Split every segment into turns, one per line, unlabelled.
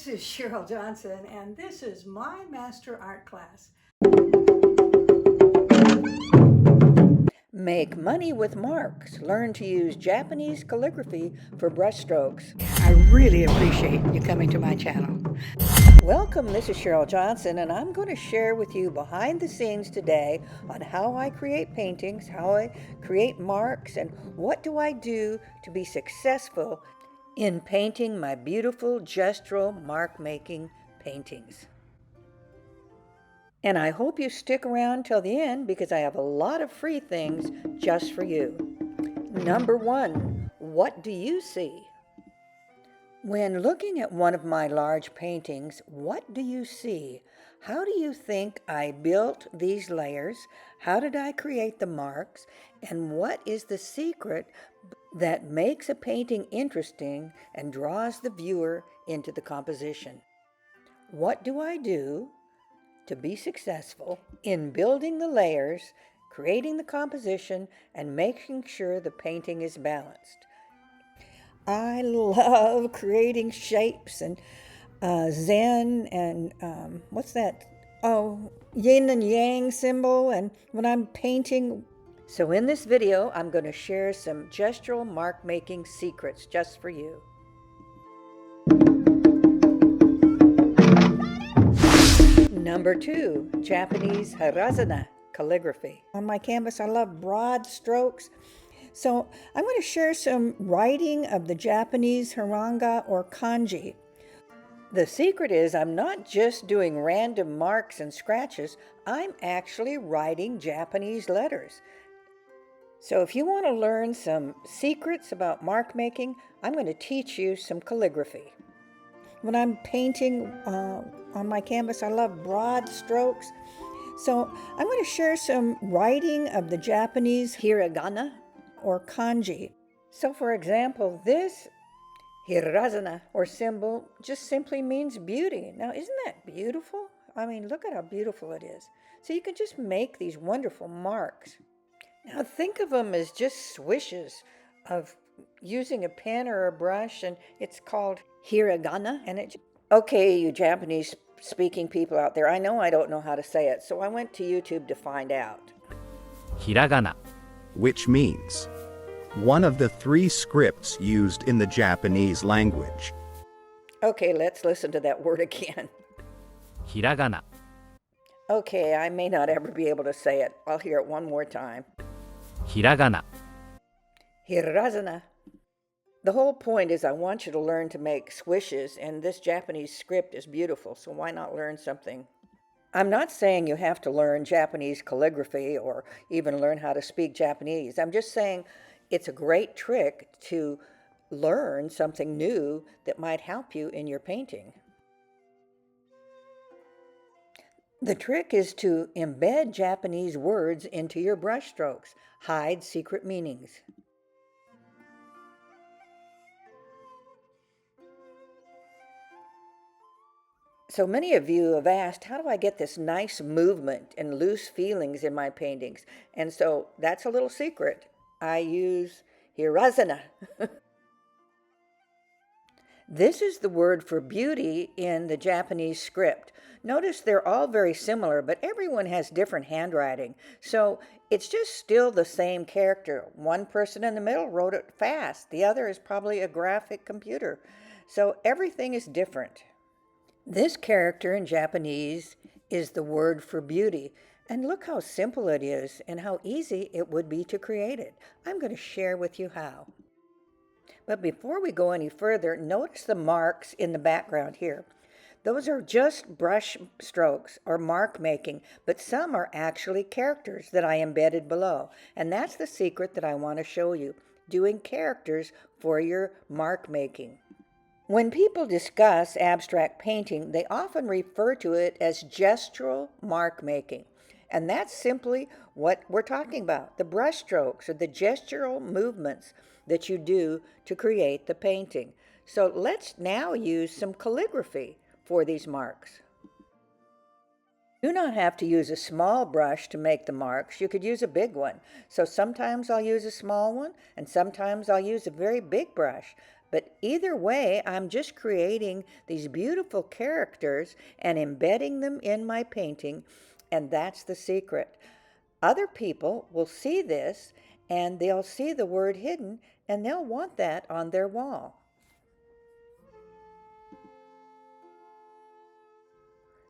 This is Cheryl Johnson, and this is my master art class.
Make money with marks. Learn to use Japanese calligraphy for brushstrokes.
I really appreciate you coming to my channel.
Welcome, this is Cheryl Johnson, and I'm going to share with you behind the scenes today on how I create paintings, how I create marks, and what do I do to be successful in painting my beautiful gestural mark-making paintings. And I hope you stick around till the end because I have a lot of free things just for you. Number one, what do you see? When looking at one of my large paintings, what do you see? How do you think I built these layers? How did I create the marks? And what is the secret that makes a painting interesting and draws the viewer into the composition? What do I do to be successful in building the layers, creating the composition, and making sure the painting is balanced? I love creating shapes and Zen and what's that? Oh, yin and yang symbol, and when I'm painting. So in this video, I'm going to share some gestural mark making secrets just for you. Number two, Japanese hiragana calligraphy. On my canvas, I love broad strokes. So I'm going to share some writing of the Japanese hiragana or kanji. The secret is I'm not just doing random marks and scratches, I'm actually writing Japanese letters. So if you want to learn some secrets about mark making, I'm going to teach you some calligraphy. When I'm painting on my canvas, I love broad strokes. So I'm going to share some writing of the Japanese hiragana or kanji. So for example, this hiragana or symbol just simply means beauty. Now, isn't that beautiful? I mean, look at how beautiful it is. So you can just make these wonderful marks. Now think of them as just swishes of using a pen or a brush, and it's called hiragana. And okay, you Japanese speaking people out there, I know I don't know how to say it, so I went to YouTube to find out.
Hiragana,
which means one of the three scripts used in the Japanese language.
Okay, let's listen to that word again.
hiragana,
Okay, I may not ever be able to say it. I'll hear it one more time.
hiragana,
Hiragana. The whole point is I want you to learn to make swishes, and this Japanese script is beautiful, so why not learn something? I'm not saying you have to learn Japanese calligraphy or even learn how to speak Japanese. I'm just saying it's a great trick to learn something new that might help you in your painting. The trick is to embed Japanese words into your brushstrokes, hide secret meanings. So many of you have asked, how do I get this nice movement and loose feelings in my paintings? And so that's a little secret. I use hiragana. This is the word for beauty in the Japanese script. Notice they're all very similar, but everyone has different handwriting. So it's just still the same character. One person in the middle wrote it fast. The other is probably a graphic computer. So everything is different. This character in Japanese is the word for beauty. And look how simple it is and how easy it would be to create it. I'm going to share with you how. But before we go any further, notice the marks in the background here. Those are just brush strokes or mark making, but some are actually characters that I embedded below. And that's the secret that I want to show you, doing characters for your mark making. When people discuss abstract painting, they often refer to it as gestural mark making. And that's simply what we're talking about, the brush strokes or the gestural movements that you do to create the painting. So let's now use some calligraphy for these marks. You do not have to use a small brush to make the marks. You could use a big one. So sometimes I'll use a small one, and sometimes I'll use a very big brush. But either way, I'm just creating these beautiful characters and embedding them in my painting, and that's the secret. Other people will see this and they'll see the word hidden and they'll want that on their wall.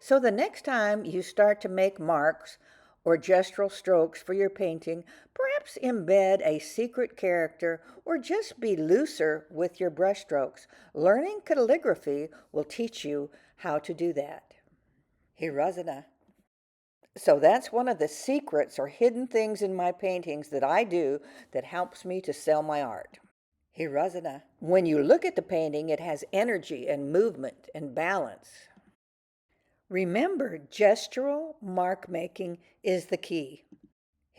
So the next time you start to make marks or gestural strokes for your painting, perhaps embed a secret character or just be looser with your brush strokes. Learning calligraphy will teach you how to do that. Hirazana. So that's one of the secrets or hidden things in my paintings that I do that helps me to sell my art. Hirazana. When you look at the painting, it has energy and movement and balance. Remember, gestural mark making is the key.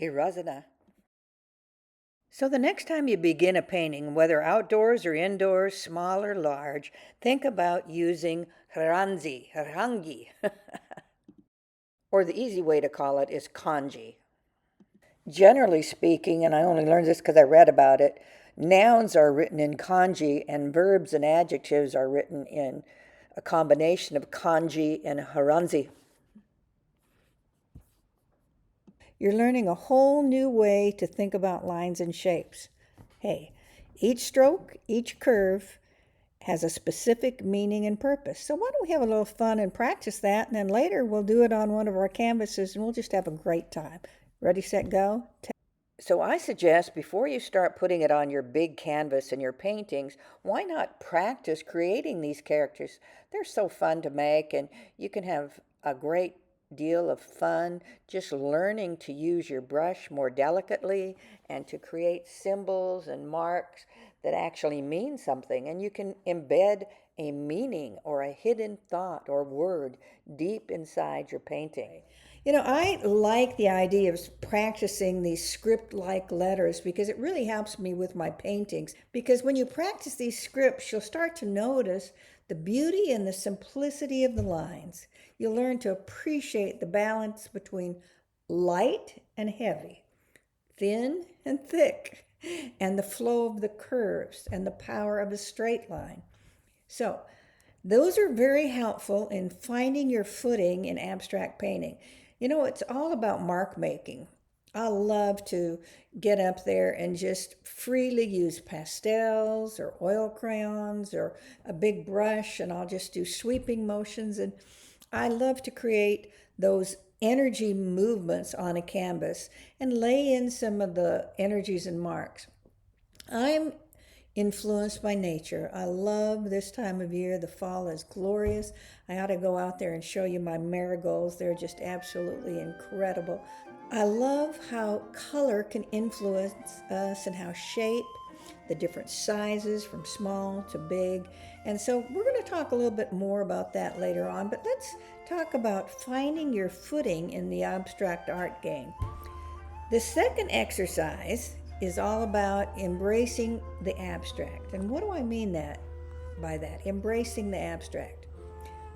Hirazana. So the next time you begin a painting, whether outdoors or indoors, small or large, think about using harangi, or the easy way to call it is kanji. Generally speaking, and I only learned this because I read about it, nouns are written in kanji and verbs and adjectives are written in a combination of kanji and haranzi. You're learning a whole new way to think about lines and shapes. Hey, each stroke, each curve has a specific meaning and purpose. So why don't we have a little fun and practice that, and then later we'll do it on one of our canvases and we'll just have a great time. Ready, set, go? So I suggest before you start putting it on your big canvas and your paintings, why not practice creating these characters? They're so fun to make, and you can have a great deal of fun just learning to use your brush more delicately and to create symbols and marks that actually mean something. And you can embed a meaning or a hidden thought or word deep inside your painting. You know, I like the idea of practicing these script-like letters because it really helps me with my paintings. Because when you practice these scripts, you'll start to notice the beauty and the simplicity of the lines. You'll learn to appreciate the balance between light and heavy, thin and thick, and the flow of the curves and the power of a straight line. So, those are very helpful in finding your footing in abstract painting. You know, it's all about mark making. I love to get up there and just freely use pastels or oil crayons or a big brush, and I'll just do sweeping motions. And I love to create those energy movements on a canvas and lay in some of the energies and marks. I'm influenced by nature. I love this time of year. The fall is glorious. I ought to go out there and show you my marigolds. They're just absolutely incredible. I love how color can influence us and how shape, the different sizes from small to big. And so we're going to talk a little bit more about that later on, but let's talk about finding your footing in the abstract art game. The second exercise is all about embracing the abstract. And what do I mean by that? Embracing the abstract.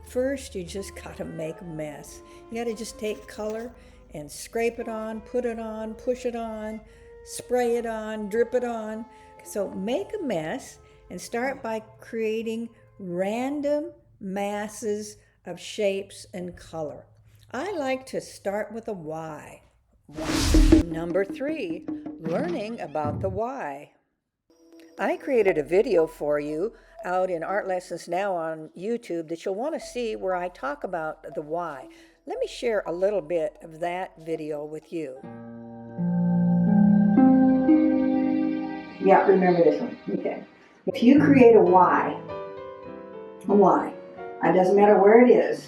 First, you just gotta make a mess. You gotta just take color and scrape it on, put it on, push it on, spray it on, drip it on. So make a mess and start by creating random masses of shapes and color. I like to start with a Y. Number 3, learning about the why. I created a video for you out in Art Lessons Now on YouTube that you'll want to see where I talk about the why. Let me share a little bit of that video with you.
Yeah, remember this one. Okay. If you create a Y, it doesn't matter where it is.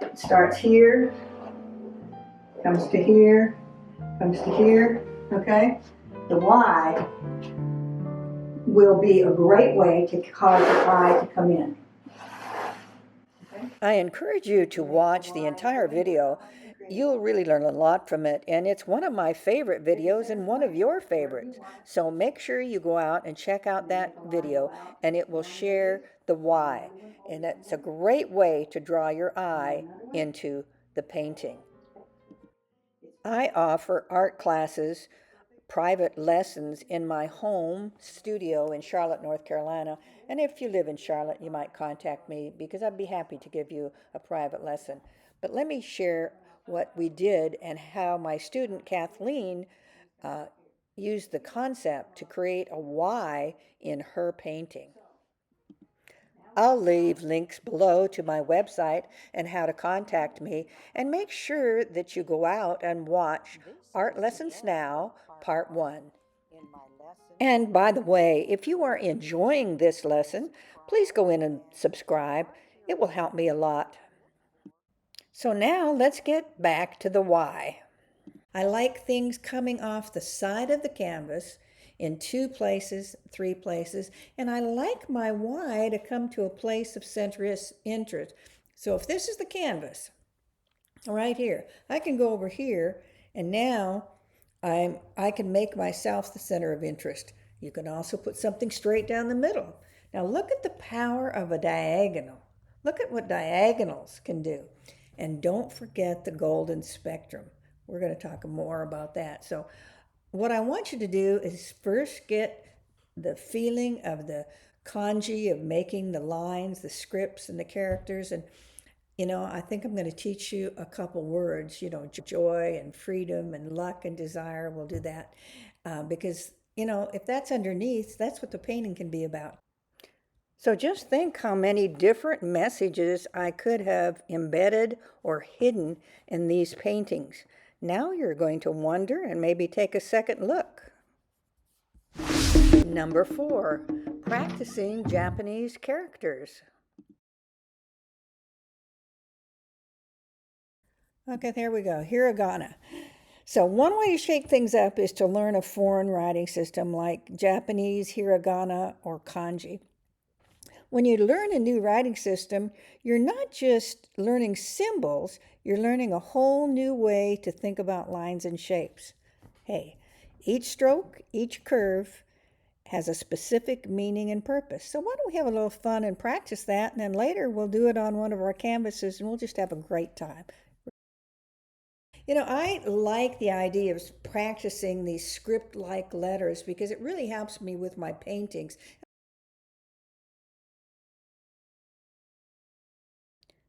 It starts here, comes to here, comes to here, okay? The Y will be a great way to cause the eye to come in. Okay?
I encourage you to watch the entire video. You'll really learn a lot from it, and it's one of my favorite videos and one of your favorites. So make sure you go out and check out that video, and it will share the why. And it's a great way to draw your eye into the painting. I offer art classes private lessons in my home studio in Charlotte, North Carolina. And if you live in Charlotte, you might contact me because I'd be happy to give you a private lesson. But let me share what we did and how my student Kathleen used the concept to create a Y in her painting. I'll leave links below to my website and how to contact me, and make sure that you go out and watch Art Lessons Now, Part 1. And by the way, if you are enjoying this lesson, please go in and subscribe. It will help me a lot. So now let's get back to the Y. I like things coming off the side of the canvas in 2 places, 3 places, and I like my Y to come to a place of centrist interest. So if this is the canvas, right here, I can go over here, and now I can make myself the center of interest. You can also put something straight down the middle. Now look at the power of a diagonal. Look at what diagonals can do. And don't forget the golden spectrum. We're going to talk more about that. So what I want you to do is first get the feeling of the kanji of making the lines, the scripts, and the characters. And, I think I'm going to teach you a couple words, joy and freedom and luck and desire. We'll do that because, if that's underneath, that's what the painting can be about. So just think how many different messages I could have embedded or hidden in these paintings. Now you're going to wonder and maybe take a second look. Number 4, practicing Japanese characters. Okay, there we go, hiragana. So one way to shake things up is to learn a foreign writing system like Japanese, hiragana, or kanji. When you learn a new writing system, you're not just learning symbols, you're learning a whole new way to think about lines and shapes. Hey, each stroke, each curve has a specific meaning and purpose. So why don't we have a little fun and practice that, and then later we'll do it on one of our canvases and we'll just have a great time. I like the idea of practicing these script-like letters because it really helps me with my paintings.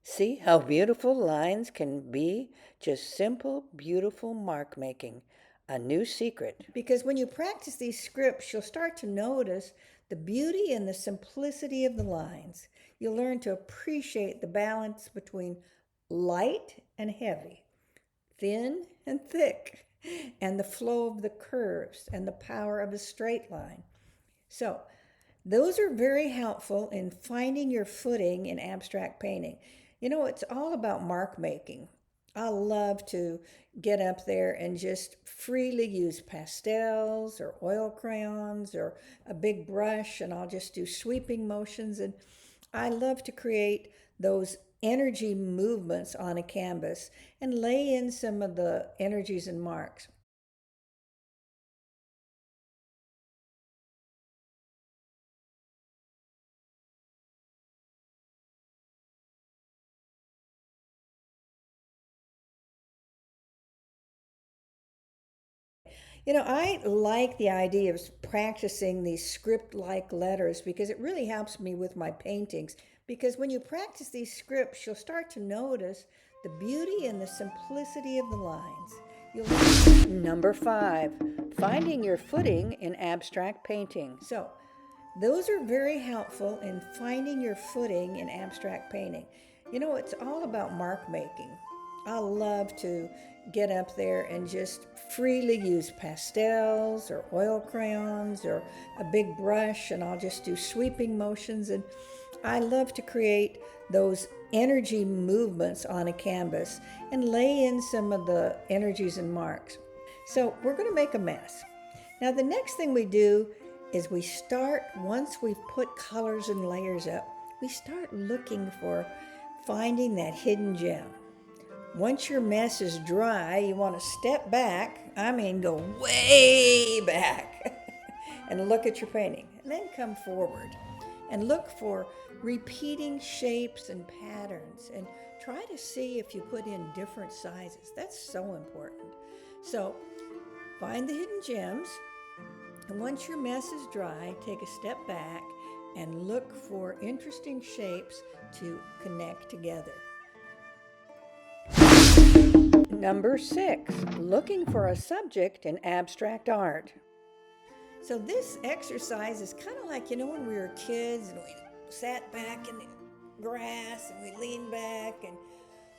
See how beautiful lines can be? Just simple, beautiful mark making. A new secret. Because when you practice these scripts, you'll start to notice the beauty and the simplicity of the lines. You'll learn to appreciate the balance between light and heavy, thin and thick, and the flow of the curves and the power of a straight line. So, those are very helpful in finding your footing in abstract painting. It's all about mark making. I love to get up there and just freely use pastels or oil crayons or a big brush, and I'll just do sweeping motions. And I love to create those energy movements on a canvas and lay in some of the energies and marks. I like the idea of practicing these script-like letters because it really helps me with my paintings. Because when you practice these scripts, you'll start to notice the beauty and the simplicity of the lines. Number 5, finding your footing in abstract painting. So, those are very helpful in finding your footing in abstract painting. It's all about mark making. I love to get up there and just freely use pastels or oil crayons or a big brush, and I'll just do sweeping motions. And I love to create those energy movements on a canvas and lay in some of the energies and marks. So we're going to make a mess. Now the next thing we do is we start, once we've put colors and layers up, we start looking for finding that hidden gem. Once your mess is dry, you want to step back, go way back, and look at your painting. And then come forward and look for repeating shapes and patterns, and try to see if you put in different sizes. That's so important. So Find the hidden gems, and once your mess is dry, take a step back and look for interesting shapes to connect together. Number 6, looking for a subject in abstract art. So this exercise is kind of like, when we were kids and we sat back in the grass and we leaned back and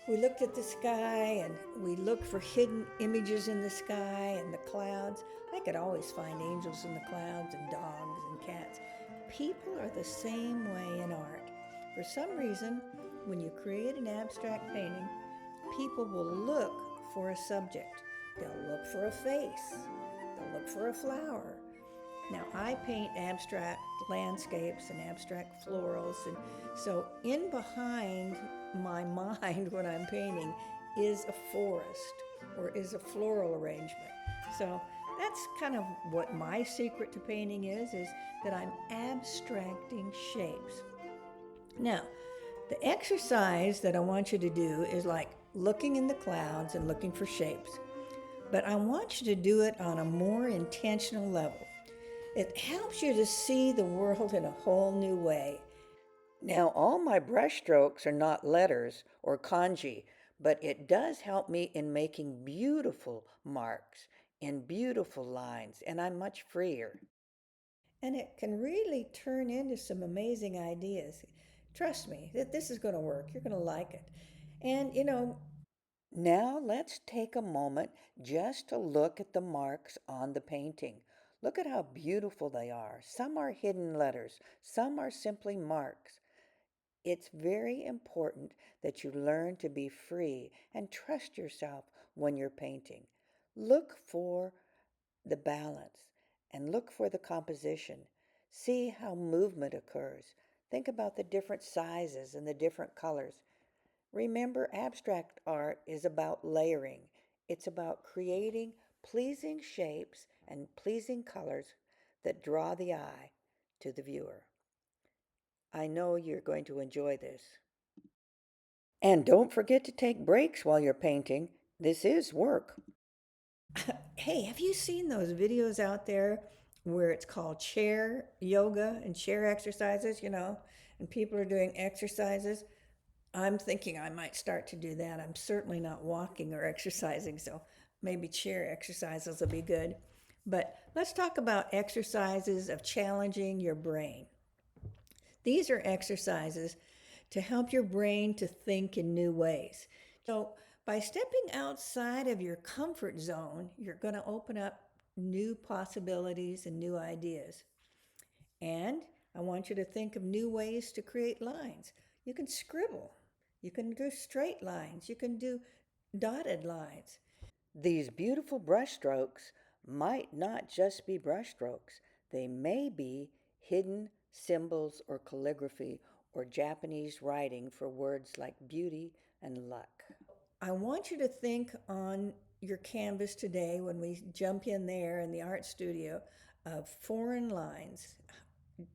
we looked at the sky and we looked for hidden images in the sky and the clouds. I could always find angels in the clouds and dogs and cats. People are the same way in art. For some reason, when you create an abstract painting, people will look for a subject. They'll look for a face. They'll look for a flower. Now, I paint abstract landscapes and abstract florals, and so in behind my mind when I'm painting is a forest or is a floral arrangement. So that's kind of what my secret to painting is that I'm abstracting shapes. Now, the exercise that I want you to do is like looking in the clouds and looking for shapes, but I want you to do it on a more intentional level. It helps you to see the world in a whole new way. Now, all my brush strokes are not letters or kanji, but it does help me in making beautiful marks and beautiful lines, and I'm much freer. And it can really turn into some amazing ideas. Trust me, that this is going to work. You're going to like it. And, now let's take a moment just to look at the marks on the painting. Look at how beautiful they are. Some are hidden letters, some are simply marks. It's very important that you learn to be free and trust yourself when you're painting. Look for the balance and look for the composition. See how movement occurs. Think about the different sizes and the different colors. Remember, abstract art is about layering. It's about creating pleasing shapes and pleasing colors that draw the eye to the viewer. I know you're going to enjoy this. And don't forget to take breaks while you're painting. This is work. Hey, have you seen those videos out there where it's called chair yoga and chair exercises, and people are doing exercises? I'm thinking I might start to do that. I'm certainly not walking or exercising, so maybe chair exercises will be good. But let's talk about exercises of challenging your brain. These are exercises to help your brain to think in new ways. So, by stepping outside of your comfort zone, you're going to open up new possibilities and new ideas. And I want you to think of new ways to create lines. You can scribble, you can do straight lines, you can do dotted lines. These beautiful brush strokes might not just be brush strokes, they may be hidden symbols or calligraphy or Japanese writing for words like beauty and luck. I want you to think on your canvas today when we jump in there in the art studio of foreign lines,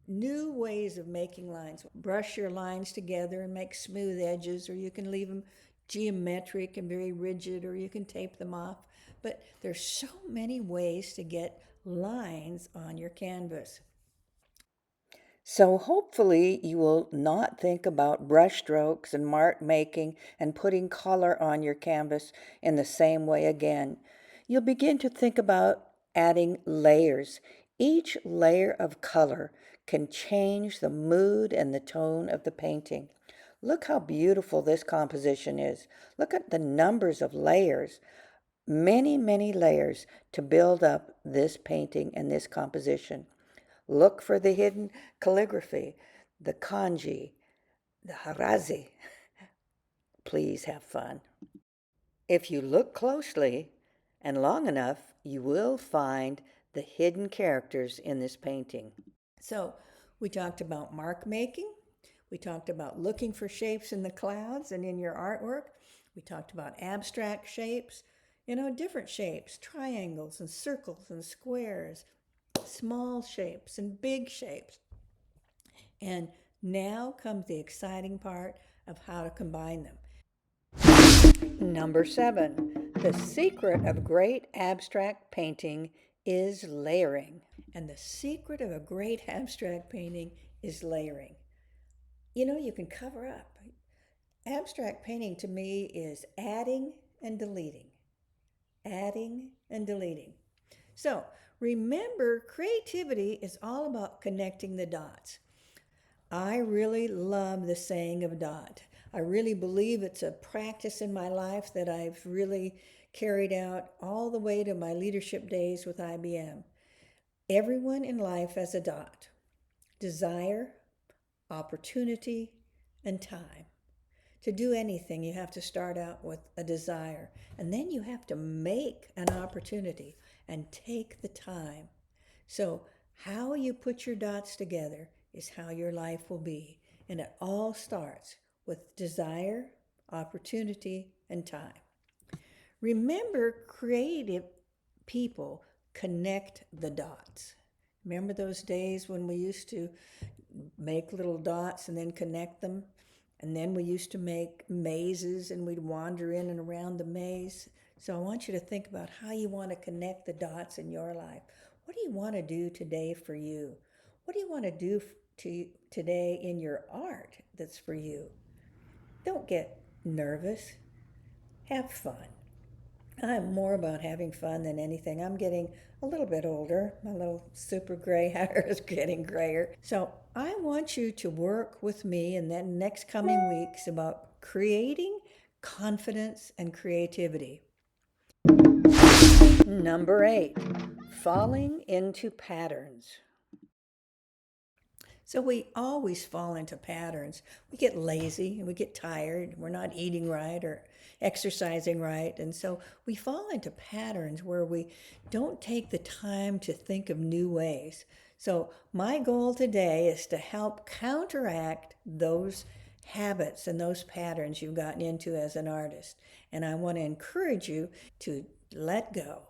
new ways of making lines. Brush your lines together and make smooth edges, or you can leave them geometric and very rigid, or you can tape them off. But there's so many ways to get lines on your canvas. So hopefully you will not think about brush strokes and mark making and putting color on your canvas in the same way again. You'll begin to think about adding layers. Each layer of color can change the mood and the tone of the painting. Look how beautiful this composition is. Look at the numbers of layers. Many, many layers to build up this painting and this composition. Look for the hidden calligraphy, the kanji, the harazi. Please have fun. If you look closely and long enough, you will find the hidden characters in this painting. So, we talked about mark making. We talked about looking for shapes in the clouds and in your artwork. We talked about abstract shapes, different shapes, triangles and circles and squares, small shapes and big shapes. And now comes the exciting part of how to combine them. Number 7, The secret of great abstract painting is layering. And the secret of a great abstract painting is layering. You know, you can cover up. Abstract painting to me is adding and deleting. Adding and deleting. So remember, creativity is all about connecting the dots. I really love the saying of dot. I really believe it's a practice in my life that I've really carried out all the way to my leadership days with IBM. Everyone in life has a dot: desire, opportunity, and time. To do anything, you have to start out with a desire, and then you have to make an opportunity and take the time. So, how you put your dots together is how your life will be, and it all starts with desire, opportunity, and time. Remember, creative people connect the dots. Remember those days when we used to make little dots and then connect them? And then we used to make mazes and we'd wander in and around the maze. So I want you to think about how you want to connect the dots in your life. What do you want to do today for you? What do you want to do today in your art that's for you? Don't get nervous. Have fun. I'm more about having fun than anything. I'm getting a little bit older. My little super gray hair is getting grayer. So I want you to work with me in the next coming weeks about creating confidence and creativity. Number 8, falling into patterns. So we always fall into patterns. We get lazy and we get tired. We're not eating right or exercising right. And so we fall into patterns where we don't take the time to think of new ways. So my goal today is to help counteract those habits and those patterns you've gotten into as an artist. And I want to encourage you to let go,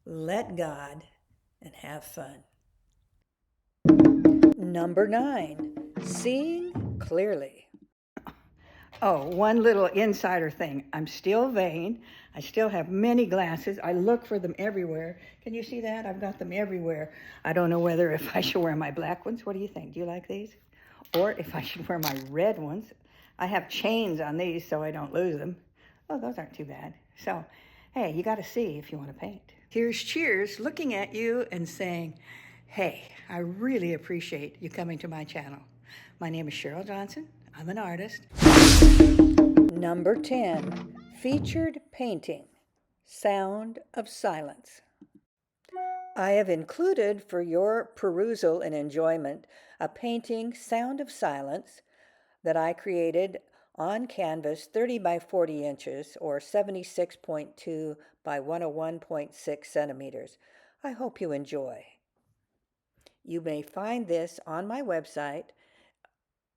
let God, and have fun. Number 9, seeing clearly. Oh, one little insider thing. I'm still vain. I still have many glasses. I look for them everywhere. Can you see that? I've got them everywhere. I don't know whether if I should wear my black ones. What do you think? Do you like these? Or if I should wear my red ones. I have chains on these so I don't lose them. Oh, those aren't too bad. So, hey, you got to see if you want to paint. Here's cheers looking at you and saying, hey, I really appreciate you coming to my channel. My name is Cheryl Johnson. I'm an artist. Number 10, featured painting, Sound of Silence. I have included for your perusal and enjoyment a painting, Sound of Silence, that I created on canvas 30 by 40 inches or 76.2 by 101.6 centimeters. I hope you enjoy. You may find this on my website,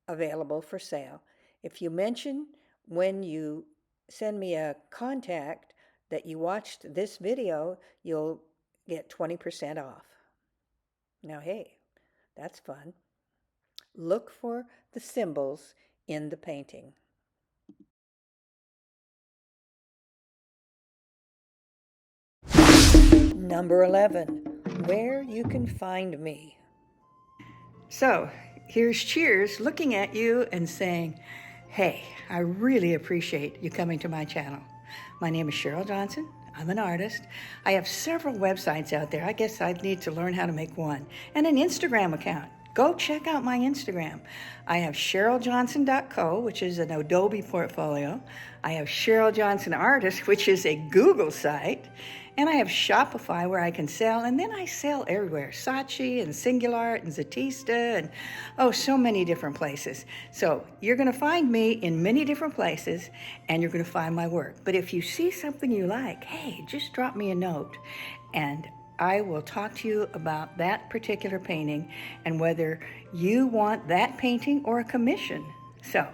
available for sale. If you mention when you send me a contact that you watched this video, you'll get 20% off. Now, hey, that's fun. Look for the symbols in the painting. Number 11, where you can find me. So, here's cheers looking at you and saying, hey, I really appreciate you coming to my channel. My name is Cheryl Johnson. I'm an artist. I have several websites out there. I guess I need to learn how to make one. And an Instagram account. Go check out my Instagram. I have CherylJohnson.co, which is an Adobe portfolio. I have Cheryl Johnson Artist, which is a Google site. And I have Shopify where I can sell, and then I sell everywhere. Saatchi and Singular and Zatista and, oh, so many different places. So you're going to find me in many different places, and you're going to find my work. But if you see something you like, hey, just drop me a note, and I will talk to you about that particular painting and whether you want that painting or a commission. So,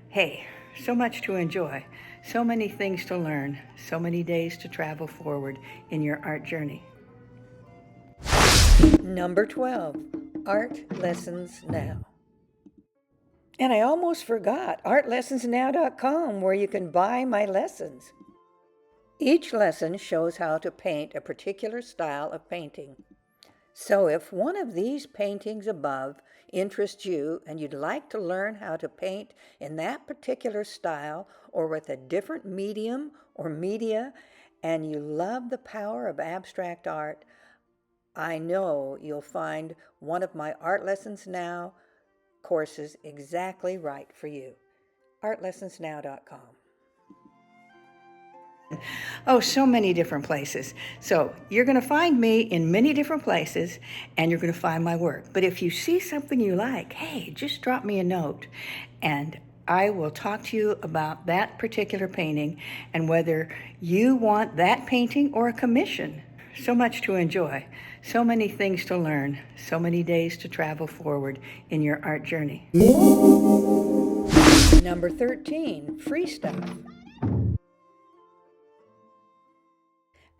hey, so much to enjoy. So many things to learn, so many days to travel forward in your art journey. Number 12, Art Lessons Now. And I almost forgot, artlessonsnow.com, where you can buy my lessons. Each lesson shows how to paint a particular style of painting. So if one of these paintings above interests you and you'd like to learn how to paint in that particular style or with a different medium or media, and you love the power of abstract art, I know you'll find one of my Art Lessons Now courses exactly right for you. artlessonsnow.com. Oh, so many different places. So you're going to find me in many different places and you're going to find my work. But if you see something you like, hey, just drop me a note and I will talk to you about that particular painting and whether you want that painting or a commission. So much to enjoy, so many things to learn, so many days to travel forward in your art journey. Number 13, free stuff.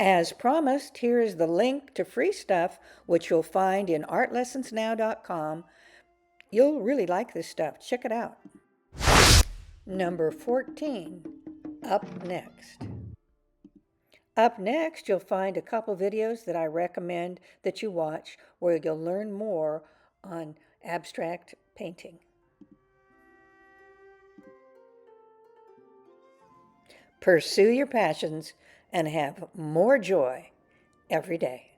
As promised, here is the link to free stuff, which you'll find in artlessonsnow.com. You'll really like this stuff. Check it out. Number 14, up next. Up next, you'll find a couple videos that I recommend that you watch where you'll learn more on abstract painting. Pursue your passions and have more joy every day.